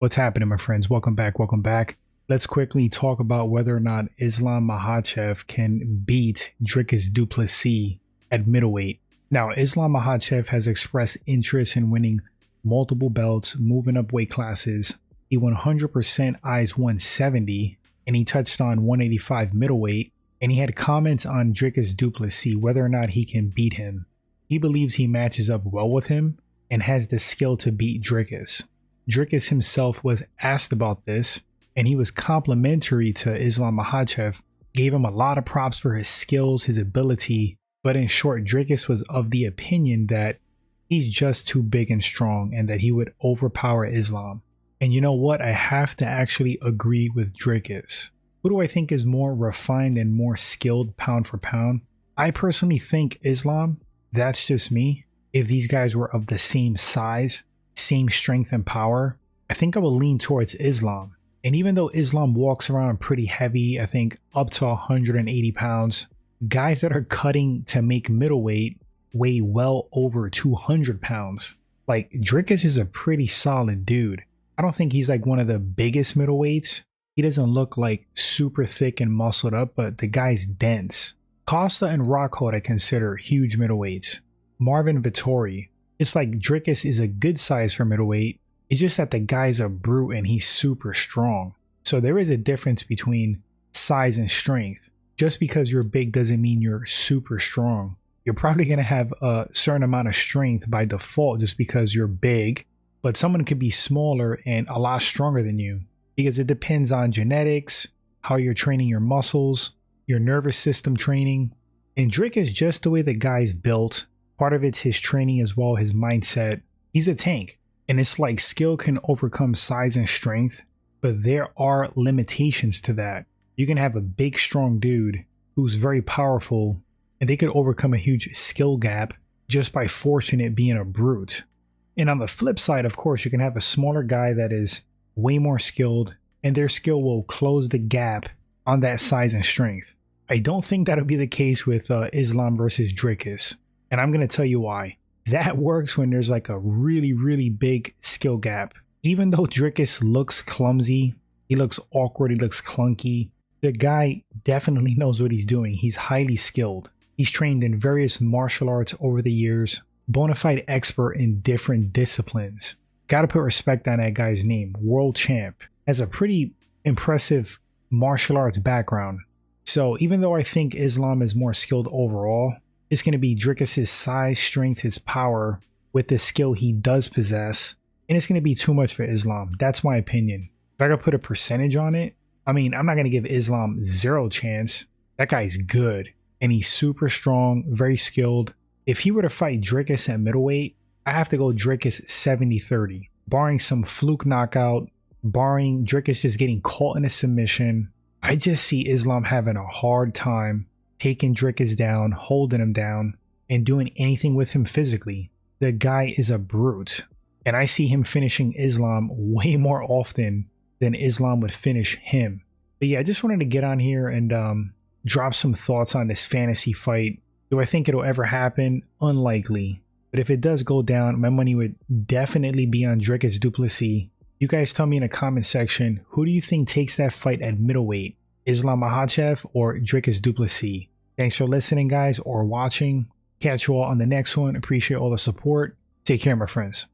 What's happening, my friends? Welcome back. Welcome back. Let's quickly talk about whether or not Islam Makhachev can beat Dricus Du Plessis at middleweight. Now, Islam Makhachev has expressed interest in winning multiple belts, moving up weight classes. He 100% eyes 170, and he touched on 185 middleweight, and he had comments on Dricus Du Plessis, whether or not he can beat him. He believes he matches up well with him and has the skill to beat Dricus. Dricus himself was asked about this, and he was complimentary to Islam Makhachev, gave him a lot of props for his skills, his ability, but in short, Dricus was of the opinion that he's just too big and strong and that he would overpower Islam. And you know what? I have to actually agree with Dricus. Who do I think is more refined and more skilled pound for pound? I personally think Islam. That's just me. If these guys were of the same size, same strength and power, I think I will lean towards Islam. And even though Islam walks around pretty heavy, I think up to 180 pounds, guys that are cutting to make middleweight weigh well over 200 pounds. Like, Dricus is a pretty solid dude. I don't think he's like one of the biggest middleweights. He doesn't look like super thick and muscled up, but the guy's dense. Costa and Rockhold I consider huge middleweights. Marvin Vettori. It's like Dricus is a good size for middleweight. It's just that the guy's a brute and he's super strong. So there is a difference between size and strength. Just because you're big doesn't mean you're super strong. You're probably going to have a certain amount of strength by default just because you're big. But someone could be smaller and a lot stronger than you. Because it depends on genetics, how you're training your muscles, your nervous system training. And Dricus, just the way the guy's built, part of it's his training as well, his mindset. He's a tank. And it's like skill can overcome size and strength, but there are limitations to that. You can have a big, strong dude who's very powerful, and they could overcome a huge skill gap just by forcing it being a brute. And on the flip side, of course, you can have a smaller guy that is way more skilled, and their skill will close the gap on that size and strength. I don't think that'll be the case with Islam versus Dricus, and I'm going to tell you why. That works when there's like a really, really big skill gap. Even though Dricus looks clumsy, he looks awkward, he looks clunky, the guy definitely knows what he's doing. He's highly skilled. He's trained in various martial arts over the years, bona fide expert in different disciplines. Gotta put respect on that guy's name. World champ. Has a pretty impressive martial arts background. So even though I think Islam is more skilled overall, it's going to be Dricus' size, strength, his power with the skill he does possess. And it's going to be too much for Islam. That's my opinion. If I gotta put a percentage on it, I mean, I'm not going to give Islam zero chance. That guy's good. And he's super strong, very skilled. If he were to fight Dricus at middleweight, I have to go Dricus 70-30. Barring some fluke knockout, barring Dricus just getting caught in a submission, I just see Islam having a hard time taking Dricus down, holding him down, and doing anything with him physically. The guy is a brute. And I see him finishing Islam way more often than Islam would finish him. But yeah, I just wanted to get on here and drop some thoughts on this fantasy fight. Do I think it'll ever happen? Unlikely. But if it does go down, my money would definitely be on Dricus Du Plessis. You guys tell me in the comment section, who do you think takes that fight at middleweight? Islam Makhachev or Dricus Du Plessis? Thanks for listening, guys, or watching. Catch you all on the next one. Appreciate all the support. Take care, my friends.